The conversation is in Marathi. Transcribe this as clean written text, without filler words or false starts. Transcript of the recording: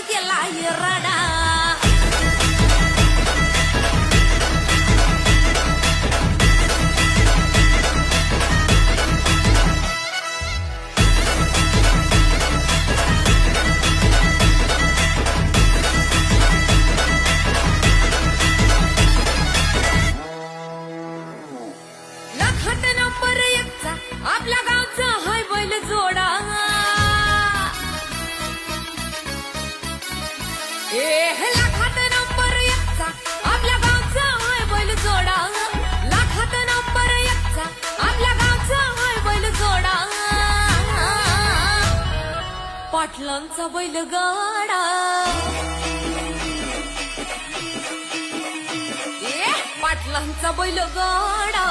केला रडा लाखात नंबर एकचा आपल्या गावचा हाय बैल जोडा लाखात नंबर एकचा आपल्या गावचा हाय बैल जोडा लाखात नंबर एकचा आपल्या गावचा हाय बैल जोडा पाटलांचा बैल गाडा पाटलांचा बैल गाडा